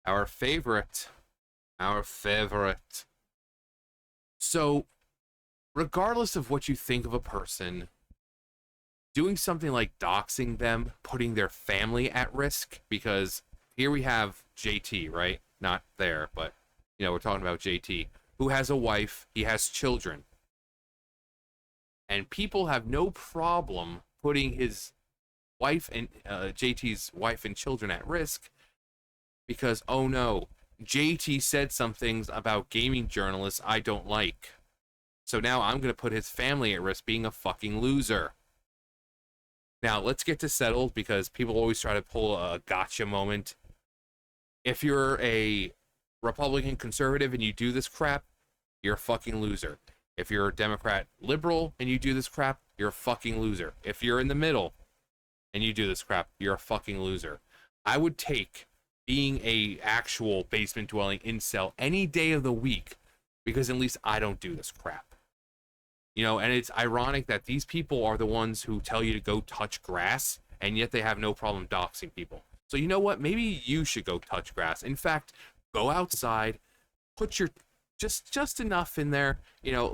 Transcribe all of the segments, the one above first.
Our favorite. Our favorite. So, regardless of what you think of a person, doing something like doxing them, putting their family at risk, because here we have JT, right? Not there, but, we're talking about JT, who has a wife, he has children. And people have no problem putting his wife and JT's wife and children at risk because, oh no, JT said some things about gaming journalists I don't like. So now I'm going to put his family at risk being a fucking loser. Now, let's get to settled because people always try to pull a gotcha moment. If you're a Republican conservative and you do this crap, you're a fucking loser. If you're a Democrat liberal and you do this crap, you're a fucking loser. If you're in the middle and you do this crap, you're a fucking loser. I would take being a actual basement dwelling incel any day of the week because at least I don't do this crap. And it's ironic that these people are the ones who tell you to go touch grass, and yet they have no problem doxing people. So you know what? Maybe you should go touch grass. In fact, go outside, put your just enough in there,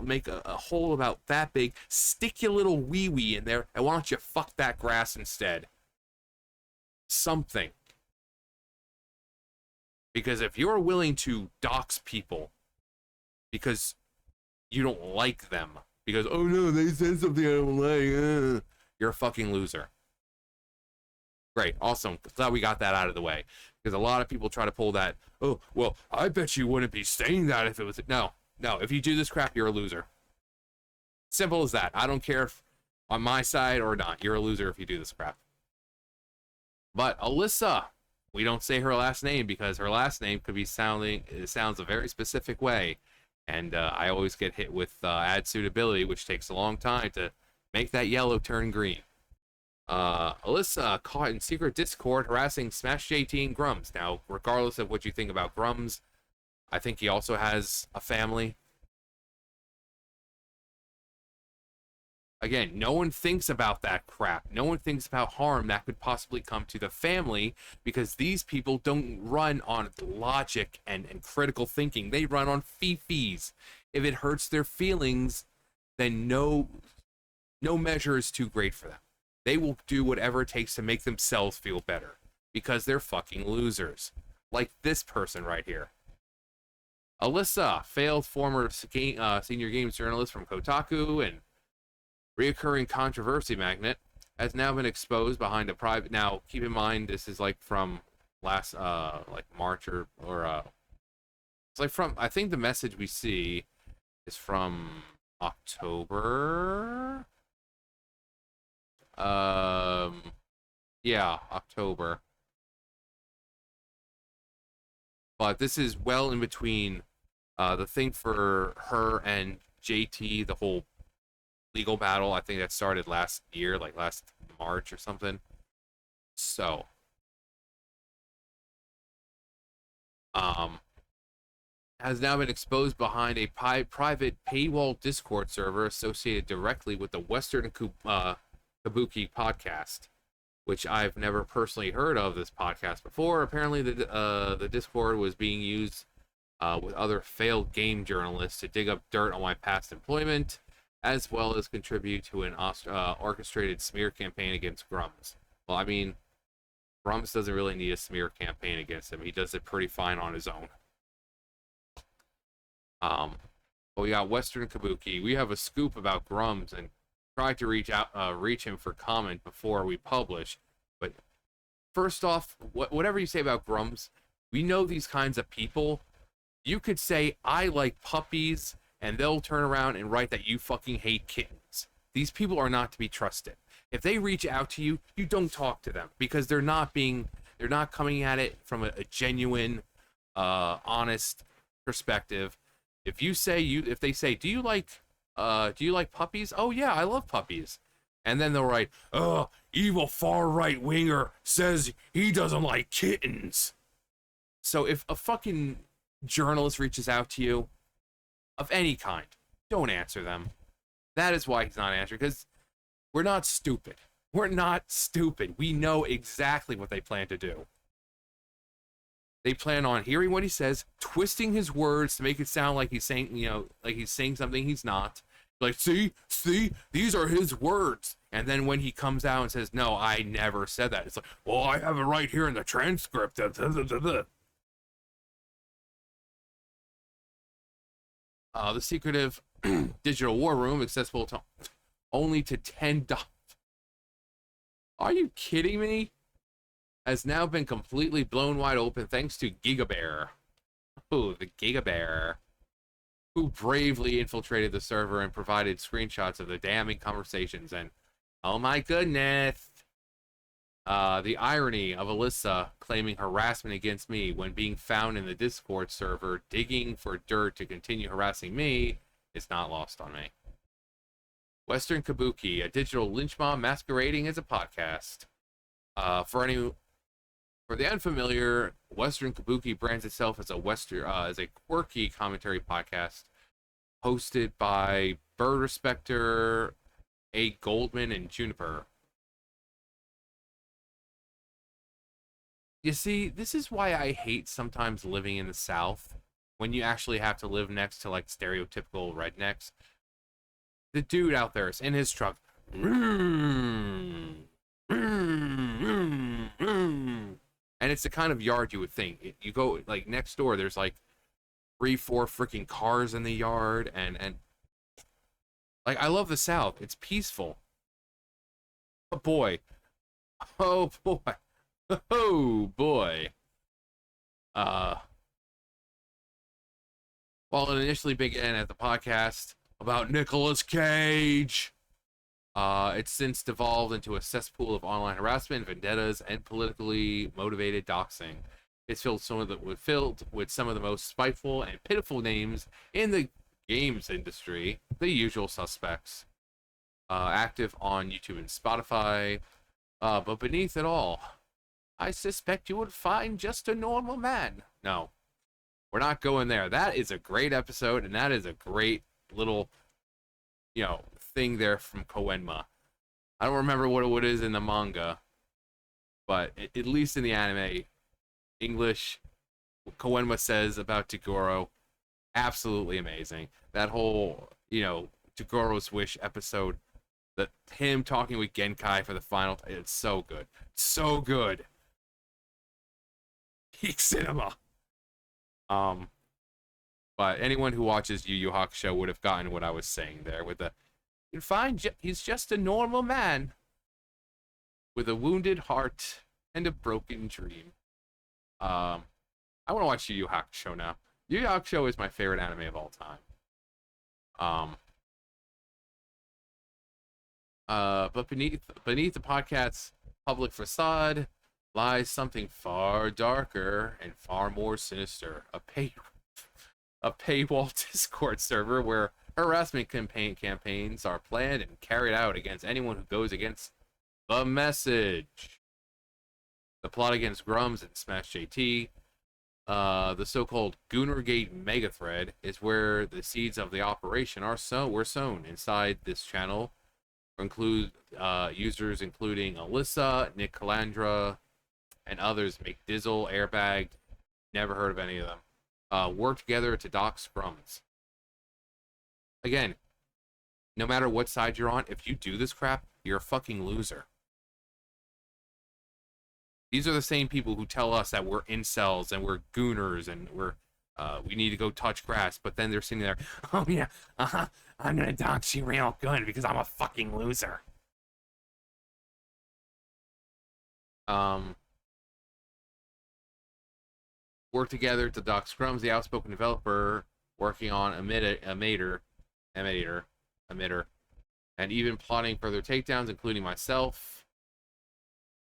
make a hole about that big, stick your little wee-wee in there, and why don't you fuck that grass instead? Something. Because if you're willing to dox people because you don't like them, because, oh no, they said something I don't like, you're a fucking loser. Great, awesome. Glad we got that out of the way. Because a lot of people try to pull that, oh, well, I bet you wouldn't be saying that if it was... No, if you do this crap, you're a loser. Simple as that. I don't care if on my side or not. You're a loser if you do this crap. But Alyssa, we don't say her last name because her last name could be it sounds a very specific way. And I always get hit with ad suitability, which takes a long time to make that yellow turn green. Alyssa caught in secret Discord harassing SmashJT and Grummz. Now, regardless of what you think about Grummz, I think he also has a family. Again, no one thinks about that crap. No one thinks about harm that could possibly come to the family because these people don't run on logic and critical thinking. They run on fee-fees. If it hurts their feelings, then no measure is too great for them. They will do whatever it takes to make themselves feel better because they're fucking losers. Like this person right here. Alyssa, failed former senior games journalist from Kotaku and reoccurring controversy magnet, has now been exposed behind a private... Now, keep in mind, this is like from last, March or it's like from... I think the message we see is from October... yeah, October. But this is well in between the thing for her and JT, the whole legal battle. I think that started last year, like last March or something. So, has now been exposed behind a private paywall Discord server associated directly with the Western Kabuki podcast, which I've never personally heard of this podcast before. Apparently, the Discord was being used with other failed game journalists to dig up dirt on my past employment, as well as contribute to an orchestrated smear campaign against Grummz. Well, I mean, Grummz doesn't really need a smear campaign against him. He does it pretty fine on his own. But we got Western Kabuki. We have a scoop about Grummz and tried to reach him for comment before we publish. But first off, whatever you say about Grummz, we know these kinds of people. You could say, I like puppies, and they'll turn around and write that you fucking hate kittens. These people are not to be trusted. If they reach out to you, you don't talk to them because they're not coming at it from a genuine, honest perspective. If they say, do you like puppies? Oh yeah, I love puppies. And then they'll write, evil far right winger says he doesn't like kittens. So if a fucking journalist reaches out to you of any kind, don't answer them. That is why he's not answering, because we're not stupid. We're not stupid. We know exactly what they plan to do. They plan on hearing what he says, twisting his words to make it sound like he's saying, like he's saying something he's not. Like, see, these are his words. And then when he comes out and says, no, I never said that, it's like, well, I have it right here in the transcript. The secretive digital war room, accessible to only to $10. Are you kidding me? Has now been completely blown wide open thanks to GigaBear. Oh, the GigaBear. Who bravely infiltrated the server and provided screenshots of the damning conversations. And, oh my goodness, the irony of Alyssa claiming harassment against me when being found in the Discord server digging for dirt to continue harassing me is not lost on me. Western Kabuki, a digital lynch mob masquerading as a podcast. For the unfamiliar, Western Kabuki brands itself as a quirky commentary podcast hosted by Bird Respecter, A. Goldman, and Juniper. You see, this is why I hate sometimes living in the South, when you actually have to live next to, like, stereotypical rednecks. The dude out there is in his truck. And it's the kind of yard you would think. You go, like, next door, there's, like, 3-4 freaking cars in the yard, and like, I love the South. It's peaceful. Oh, boy. Oh, boy. Oh, boy. While it initially began at the podcast about Nicolas Cage, it's since devolved into a cesspool of online harassment, vendettas, and politically motivated doxing. It's filled with some of the most spiteful and pitiful names in the games industry, the usual suspects. Active on YouTube and Spotify. But beneath it all, I suspect you would find just a normal man. No, we're not going there. That is a great episode, and that is a great little, thing there from Koenma. I don't remember what it is in the manga, but at least in the anime, English, Koenma says about Toguro, absolutely amazing. That whole, Togoro's Wish episode, that him talking with Genkai for the final, it's so good. So good. Peak cinema. But anyone who watches Yu Yu Hakusho would have gotten what I was saying there with the, you find he's just a normal man with a wounded heart and a broken dream. I want to watch Yu Yu Hakusho now. Yu Yu Hakusho is my favorite anime of all time. But beneath the podcast's public facade lies something far darker and far more sinister. A paywall Discord server where harassment campaigns are planned and carried out against anyone who goes against the message. The plot against Grummz and SmashJT, the so-called Goonergate megathread, is where the seeds of the operation were sown inside this channel. Include users including Alyssa, Nick Calandra, and others make Dizzle, Airbag, never heard of any of them, work together to dox Grummz. Again, no matter what side you're on, if you do this crap, you're a fucking loser. These are the same people who tell us that we're incels and we're gooners and we need to go touch grass, but then they're sitting there, oh yeah, I'm gonna dox you real good because I'm a fucking loser. Work together to dox Grummz, the outspoken developer, working on emitter, and even plotting further takedowns, including myself.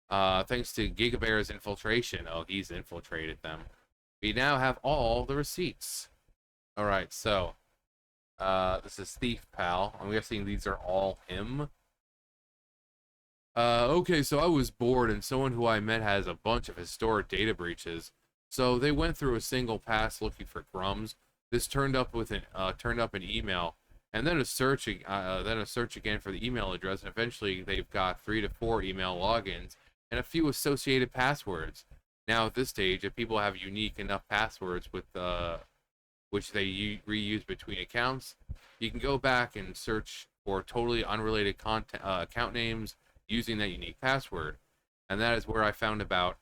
Thanks to GigaBear's infiltration. Oh, he's infiltrated them. We now have all the receipts. Alright, so this is Thief Pal. I'm guessing these are all him. Okay, so I was bored and someone who I met has a bunch of historic data breaches. So they went through a single pass looking for Grummz. This turned up an email, and then a search again for the email address, and eventually they've got 3 to 4 email logins and a few associated passwords. Now at this stage, if people have unique enough passwords with which they reuse between accounts, you can go back and search for totally unrelated content account names using that unique password. And that is where I found about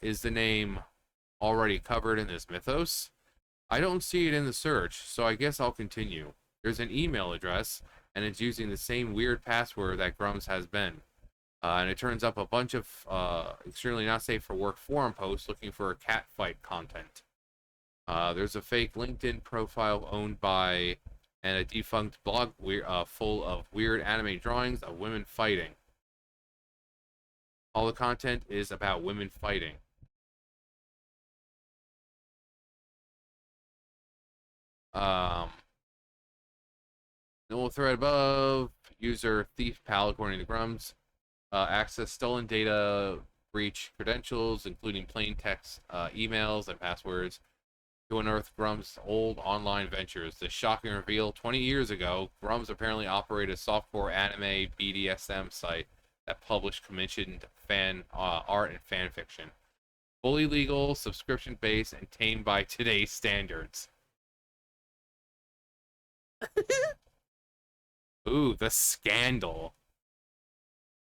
is the name already covered in this mythos? I don't see it in the search, so I guess I'll continue. There's an email address, and it's using the same weird password that Grummz has been. And it turns up a bunch of extremely not safe for work forum posts looking for cat fight content. There's a fake LinkedIn profile owned by and a defunct blog full of weird anime drawings of women fighting. All the content is about women fighting. No thread above. User thief pal, according to Grummz. Access stolen data, breach credentials, including plain text emails and passwords, to unearth Grummz' old online ventures. The shocking reveal: 20 years ago, Grummz apparently operated a softcore anime BDSM site that published commissioned fan art and fan fiction. Fully legal, subscription-based, and tamed by today's standards. Ooh, the scandal.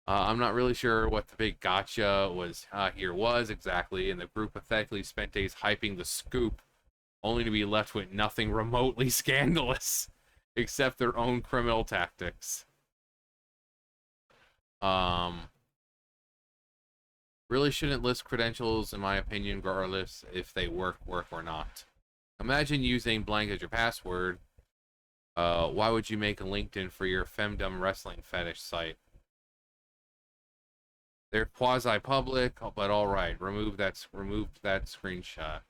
I'm not really sure what the big gotcha was exactly, and the group pathetically spent days hyping the scoop, only to be left with nothing remotely scandalous, except their own criminal tactics. Really shouldn't list credentials, in my opinion, regardless if they work or not. Imagine using blank as your password. Why would you make a LinkedIn for your femdom wrestling fetish site? They're quasi-public, but all right. Remove that screenshot.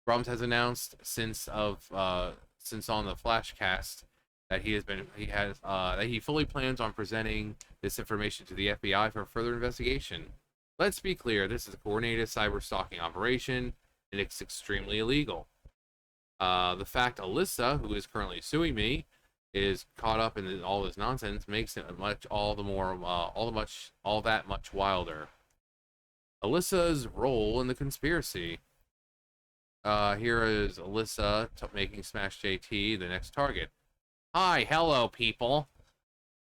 Grummz has announced since on the Flashcast that he fully plans on presenting this information to the FBI for further investigation. Let's be clear: this is a coordinated cyber stalking operation, and it's extremely illegal. The fact Alyssa, who is currently suing me, is caught up in all this nonsense makes it all that much wilder. Alyssa's role in the conspiracy. Here is Alyssa making SmashJT the next target. Hi, hello, people.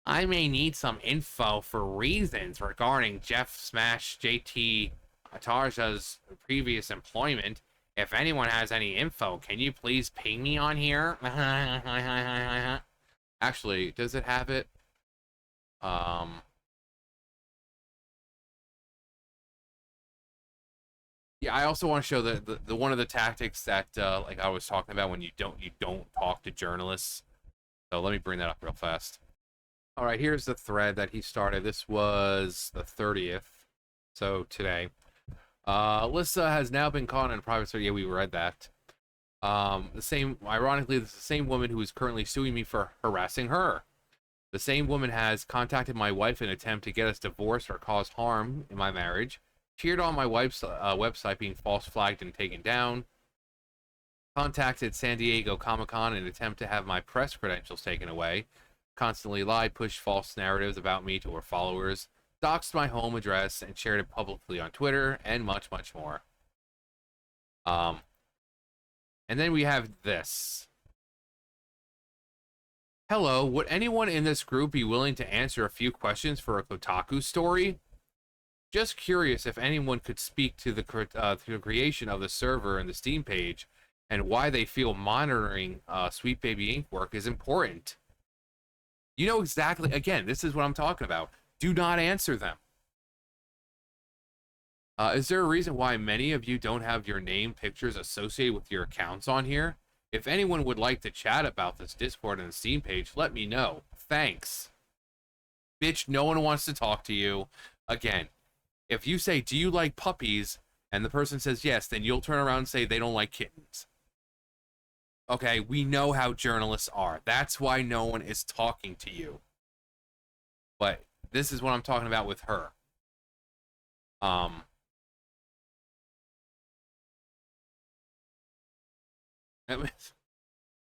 I may need some info for reasons regarding Jeff SmashJT Atarja's previous employment. If anyone has any info, can you please ping me on here? Actually, does it have it? Yeah, I also want to show the one of the tactics that like I was talking about when you don't talk to journalists. So let me bring that up real fast. All right, here's the thread that he started. This was the 30th, so today. Alyssa has now been caught in private. So yeah, we read that. Ironically, this is the same woman who is currently suing me for harassing her. The same woman has contacted my wife in an attempt to get us divorced or cause harm in my marriage. Cheered on my wife's website being false flagged and taken down. Contacted San Diego Comic-Con in an attempt to have my press credentials taken away. Constantly lied, pushed false narratives about me to her followers. Doxed my home address and shared it publicly on Twitter, and much, much more. And then we have this. Hello, would anyone in this group be willing to answer a few questions for a Kotaku story? Just curious if anyone could speak to the creation of the server and the Steam page, and why they feel monitoring Sweet Baby Inc. work is important. You know exactly, again, this is what I'm talking about. Do not answer them. Is there a reason why many of you don't have your name pictures associated with your accounts on here? If anyone would like to chat about this Discord and the Steam page, let me know. Thanks. Bitch, no one wants to talk to you. Again, if you say, do you like puppies? And the person says yes, then you'll turn around and say they don't like kittens. Okay, we know how journalists are. That's why no one is talking to you. But this is what I'm talking about with her.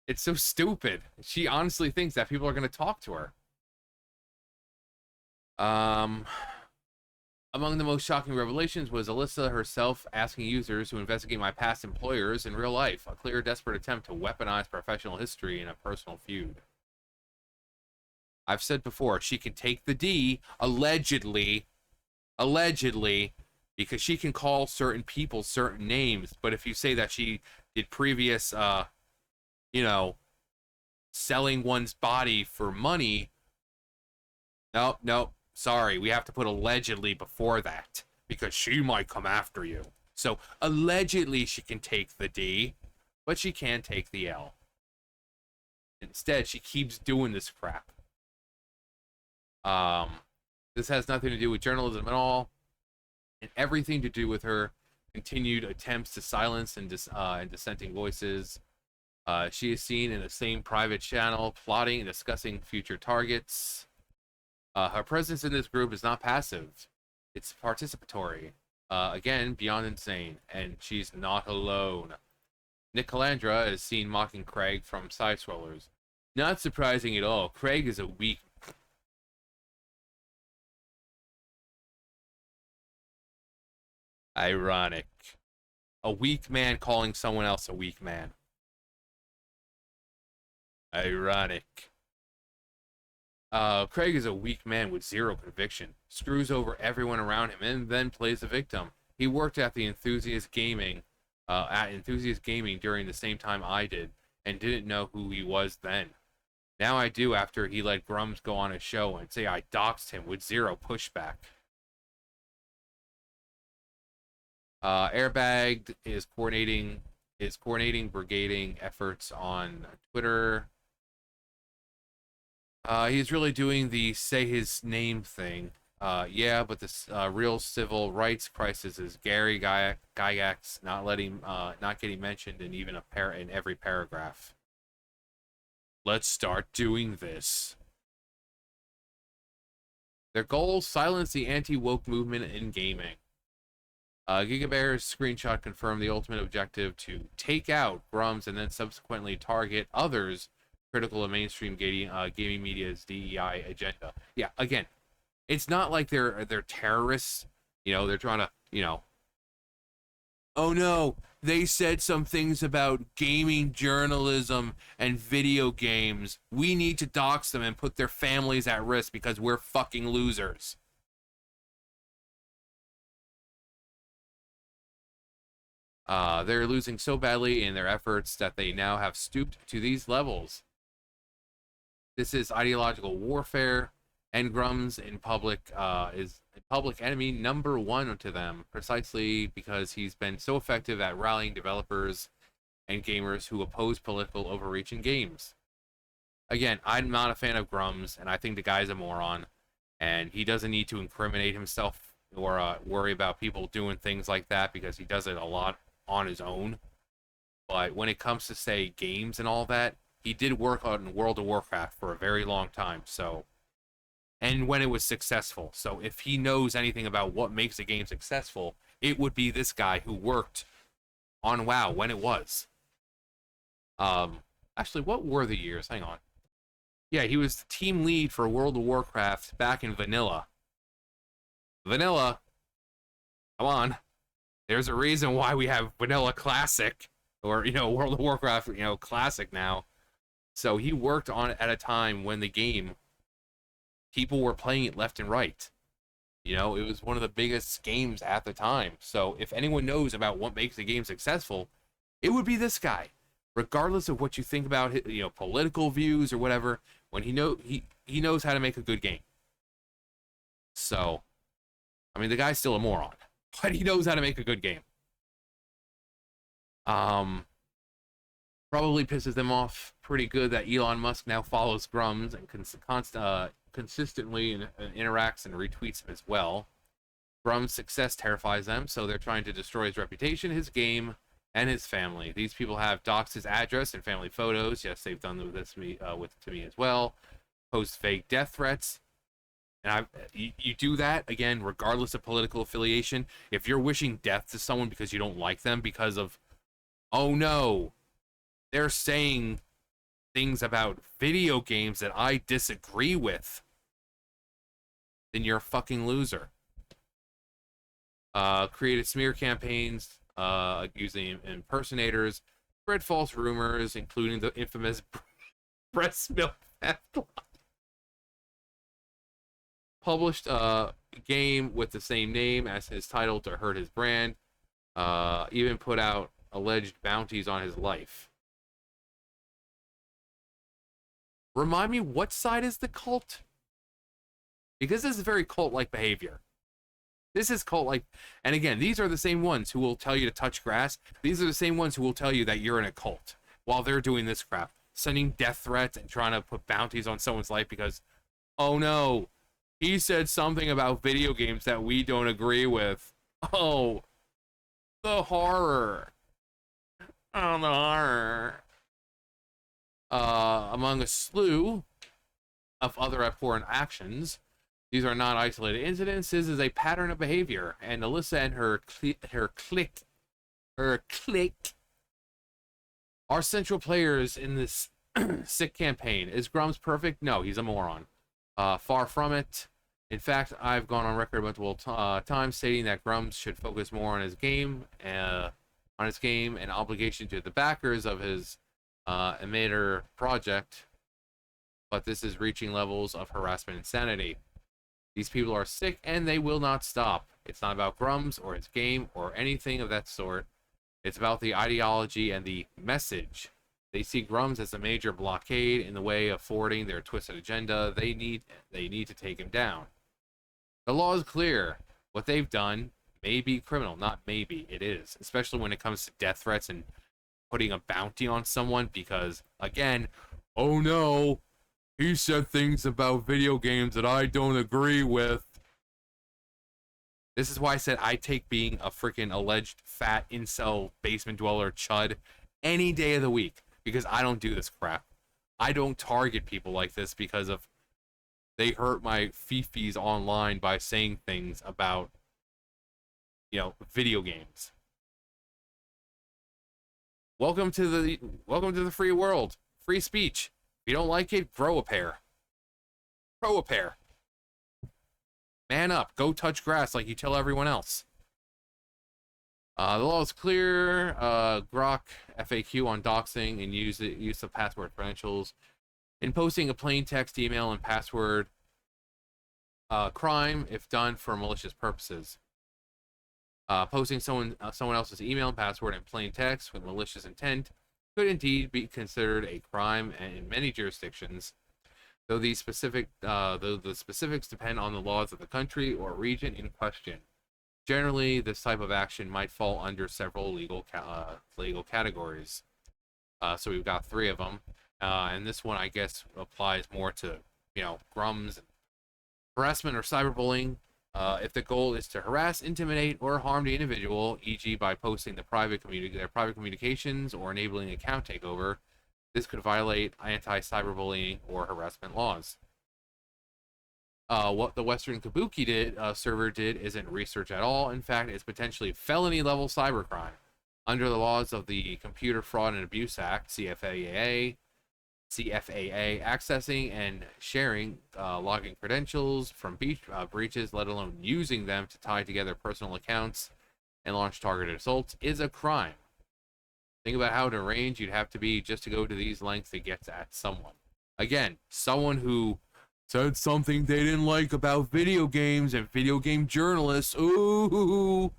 It's so stupid. She honestly thinks that people are going to talk to her. Among the most shocking revelations was Alyssa herself asking users to investigate my past employers in real life, a clear, desperate attempt to weaponize professional history in a personal feud. I've said before, she can take the D, allegedly, because she can call certain people certain names, but if you say that she did previous, you know, selling one's body for money, no, sorry, we have to put allegedly before that, because she might come after you. So, allegedly she can take the D, but she can't take the L. Instead, she keeps doing this crap. This has nothing to do with journalism at all, and everything to do with her continued attempts to silence and dissenting voices. She is seen in the same private channel, plotting and discussing future targets. Her presence in this group is not passive; it's participatory. Again, beyond insane, and she's not alone. Nick Calandra is seen mocking Craig from Side Scrollers. Not surprising at all. Craig is a weak. Ironic. A weak man calling someone else a weak man. Ironic. Craig is a weak man with zero conviction, screws over everyone around him, and then plays the victim. He worked at Enthusiast Gaming during the same time I did, and didn't know who he was then. Now I do after he let Grummz go on his show and say I doxed him with zero pushback. Airbag is coordinating brigading efforts on Twitter. He's really doing the say his name thing. Yeah, but this real civil rights crisis is Gary Gygax not getting mentioned in even in every paragraph. Let's start doing this. Their goal: silence the anti-woke movement in gaming. GigaBear's screenshot confirmed the ultimate objective to take out Grummz and then subsequently target others critical of mainstream gaming media's DEI agenda. Yeah, again, it's not like they're terrorists. They're trying to, oh no, they said some things about gaming journalism and video games. We need to dox them and put their families at risk because we're fucking losers. They're losing so badly in their efforts that they now have stooped to these levels. This is ideological warfare, and Grummz is public enemy number one to them, precisely because he's been so effective at rallying developers and gamers who oppose political overreach in games. Again, I'm not a fan of Grummz, and I think the guy's a moron, and he doesn't need to incriminate himself or worry about people doing things like that because he does it a lot on his own. But when it comes to, say, games and all that, he did work on World of Warcraft for a very long time, and when it was successful. So if he knows anything about what makes a game successful, it would be this guy who worked on WoW when it was. Actually, what were the years? Hang on. Yeah, he was the team lead for World of Warcraft back in Vanilla. Vanilla, come on. There's a reason why we have Vanilla Classic, or, World of Warcraft, Classic now. So he worked on it at a time when the game, people were playing it left and right. It was one of the biggest games at the time. So if anyone knows about what makes a game successful, it would be this guy. Regardless of what you think about his, political views or whatever, when he knows how to make a good game. So, I mean, the guy's still a moron, but he knows how to make a good game. Probably pisses them off pretty good that Elon Musk now follows Grummz and consistently interacts and retweets him as well. Grumm's success terrifies them, so they're trying to destroy his reputation, his game, and his family. These people have doxed his address and family photos. Yes, they've done this to me as well. Post fake death threats. And you do that, again, regardless of political affiliation. If you're wishing death to someone because you don't like them because of, oh no, they're saying things about video games that I disagree with, then you're a fucking loser. Created smear campaigns using impersonators, spread false rumors, including the infamous breast milk theft. Published a game with the same name as his title to hurt his brand. Even put out alleged bounties on his life. Remind me, what side is the cult? Because this is very cult-like behavior. This is cult-like. And again, these are the same ones who will tell you to touch grass. These are the same ones who will tell you that you're in a cult while they're doing this crap. Sending death threats and trying to put bounties on someone's life because, oh no, he said something about video games that we don't agree with. Oh, the horror. Oh, the horror. Among a slew of other abhorrent actions, these are not isolated incidents. This is a pattern of behavior, and Alyssa and her clique are central players in this sick campaign. Is Grummz perfect? No, he's a moron. Far from it. In fact, I've gone on record multiple times stating that Grummz should focus more on his game, and obligation to the backers of his emitter project. But this is reaching levels of harassment insanity. These people are sick and they will not stop. It's not about Grummz or his game or anything of that sort. It's about the ideology and the message. They see Grummz as a major blockade in the way of forwarding their twisted agenda. They need to take him down. The law is clear. What they've done may be criminal. Not maybe, it is. Especially when it comes to death threats and putting a bounty on someone because, again, oh no, he said things about video games that I don't agree with. This is why I said I take being a freaking alleged fat incel basement dweller chud any day of the week because I don't do this crap. I don't target people like this because of they hurt my fifis online by saying things about, video games. Welcome to the free world. Free speech. If you don't like it, grow a pair. Grow a pair. Man up. Go touch grass like you tell everyone else. The law is clear. Grok FAQ on doxing and use of password credentials. In posting a plain text email and password crime if done for malicious purposes. Posting someone else's email and password in plain text with malicious intent could indeed be considered a crime in many jurisdictions, though the specifics depend on the laws of the country or region in question. Generally, this type of action might fall under several legal categories. So we've got 3 of them, and this one I guess applies more to Grummz, harassment or cyberbullying. If the goal is to harass, intimidate, or harm the individual, e.g. by posting their private communications or enabling account takeover, this could violate anti-cyberbullying or harassment laws. What the Western Kabuki server did isn't research at all. In fact, it's potentially felony-level cybercrime under the laws of the Computer Fraud and Abuse Act, CFAA, accessing and sharing login credentials from breaches, let alone using them to tie together personal accounts and launch targeted assaults, is a crime. Think about how deranged you'd have to be just to go to these lengths to get at someone. Again, someone who said something they didn't like about video games and video game journalists. Ooh,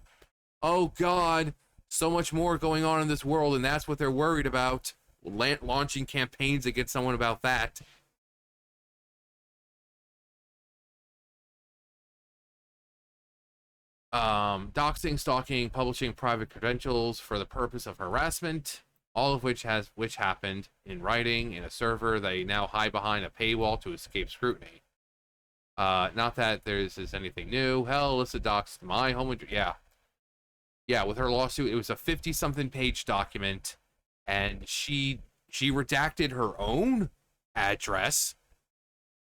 oh God, so much more going on in this world, and that's what they're worried about. Launching campaigns against someone about that. Doxing, stalking, publishing private credentials for the purpose of harassment, all of which happened in writing in a server they now hide behind a paywall to escape scrutiny. Not that this is anything new. Hell, Alyssa doxed my home address. Yeah, with her lawsuit, it was a 50-something page document, and she redacted her own address,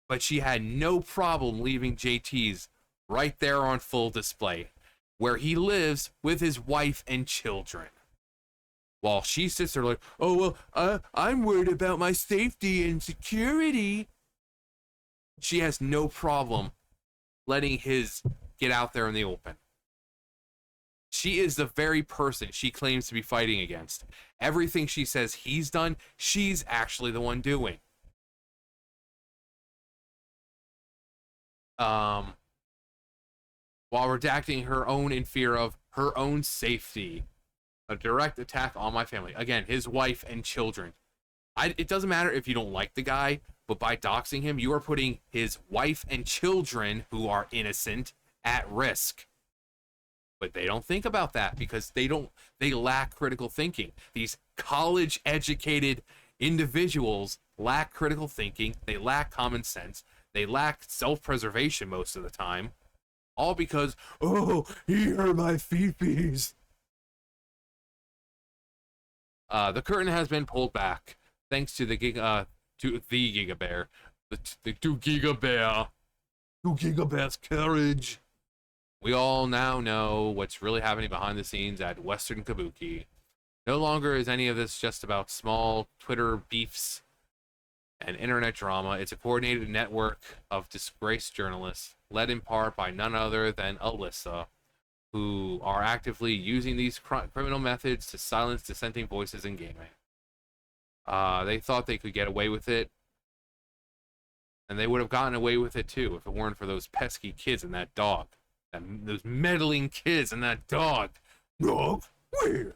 but she had no problem leaving JT's right there on full display, where he lives with his wife and children. While she sits there like, oh, well, I'm worried about my safety and security. She has no problem letting his get out there in the open. She is the very person she claims to be fighting against. Everything she says he's done, she's actually the one doing. While redacting her own in fear of her own safety. A direct attack on my family. Again, his wife and children. It doesn't matter if you don't like the guy, but by doxing him, you are putting his wife and children, who are innocent, at risk. But they don't think about that because they lack critical thinking. These college-educated individuals lack critical thinking. They lack common sense. They lack self-preservation most of the time. All because, oh, he hurt my feeties. The curtain has been pulled back thanks to the Gigabear, the 2 Gigabear's courage. We all now know what's really happening behind the scenes at Western Kabuki. No longer is any of this just about small Twitter beefs and internet drama. It's a coordinated network of disgraced journalists, led in part by none other than Alyssa, who are actively using these criminal methods to silence dissenting voices in gaming. They thought they could get away with it, and they would have gotten away with it too if it weren't for those pesky kids and that dog. Those meddling kids and that dog. Dog? Where?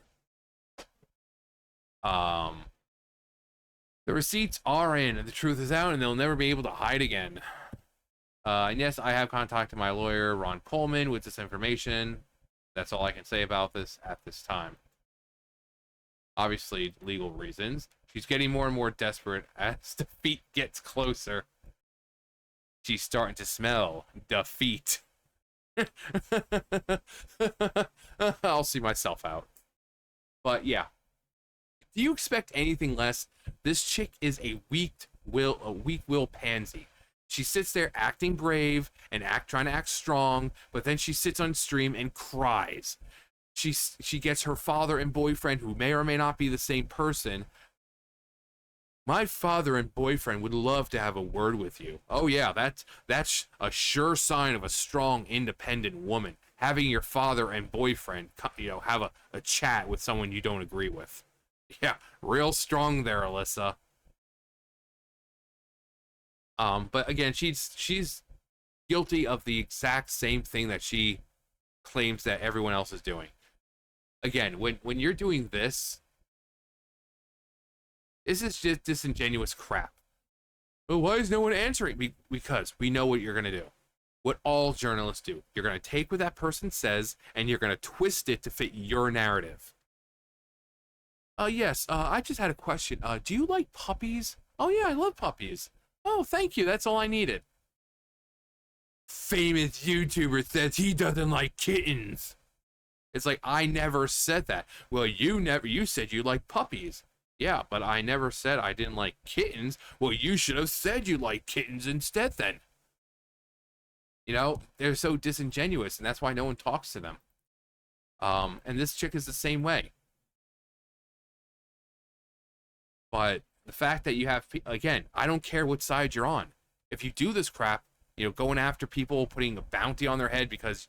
The receipts are in, and the truth is out, and they'll never be able to hide again. And yes, I have contacted my lawyer, Ron Coleman, with this information. That's all I can say about this at this time. Obviously, legal reasons. She's getting more and more desperate as defeat gets closer. She's starting to smell defeat. I'll see myself out. But yeah. Do you expect anything less? This chick is a weak-will pansy. She sits there acting brave and trying to act strong, but then she sits on stream and cries. She gets her father and boyfriend, who may or may not be the same person. My father and boyfriend would love to have a word with you. Oh yeah, that's a sure sign of a strong, independent woman. Having your father and boyfriend, have a chat with someone you don't agree with. Yeah, real strong there, Alyssa. But again, she's guilty of the exact same thing that she claims that everyone else is doing. Again, when you're doing this is just disingenuous crap. Well, why is no one answering? Because we know what you're going to do. What all journalists do. You're going to take what that person says, and you're going to twist it to fit your narrative. Yes, I just had a question. Do you like puppies? Oh, yeah, I love puppies. Oh, thank you. That's all I needed. Famous YouTuber says he doesn't like kittens. It's like, I never said that. Well, you said you like puppies. Yeah, but I never said I didn't like kittens. Well, you should have said you like kittens instead then. They're so disingenuous, and that's why no one talks to them. And this chick is the same way. But the fact that you have, again, I don't care what side you're on. If you do this crap, going after people, putting a bounty on their head because,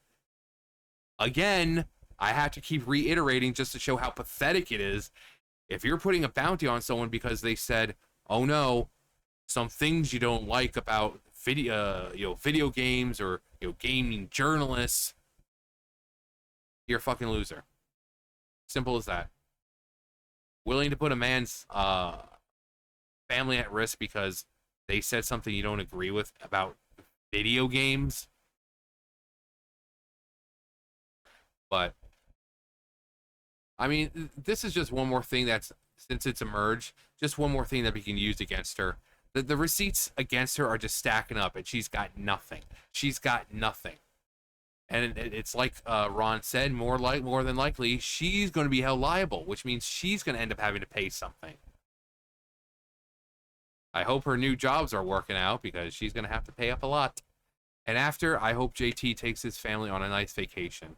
again, I have to keep reiterating just to show how pathetic it is. If you're putting a bounty on someone because they said, oh no, some things you don't like about video games or, gaming journalists, you're a fucking loser. Simple as that. Willing to put a man's family at risk because they said something you don't agree with about video games. But I mean, this is just one more thing that's, since it's emerged, just one more thing that we can use against her. The receipts against her are just stacking up, and she's got nothing. She's got nothing. And it's like Ron said, more than likely, she's going to be held liable, which means she's going to end up having to pay something. I hope her new jobs are working out, because she's going to have to pay up a lot. And after, I hope JT takes his family on a nice vacation.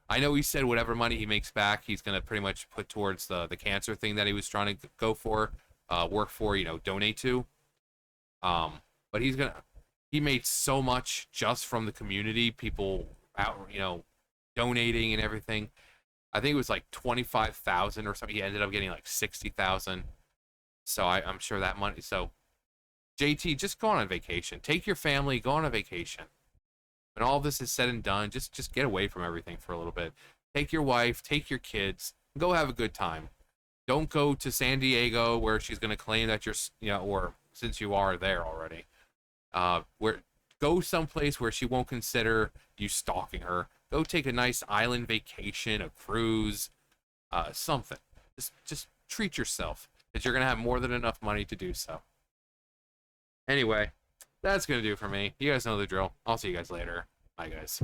I know he said whatever money he makes back, he's going to pretty much put towards the cancer thing that he was trying to go for, work for, donate to. But he made so much just from the community, people out, donating and everything. I think it was like 25,000 or something. He ended up getting like 60,000. So I'm sure that money. So JT, just go on a vacation. Take your family, go on a vacation. When all this is said and done, just get away from everything for a little bit. Take your wife, take your kids, go have a good time. Don't go to San Diego where she's going to claim that you're, or since you are there already, where go someplace where she won't consider you stalking her. Go take a nice island vacation, a cruise, something. Just treat yourself, because you're going to have more than enough money to do so. Anyway, that's going to do it for me. You guys know the drill. I'll see you guys later. Bye, guys.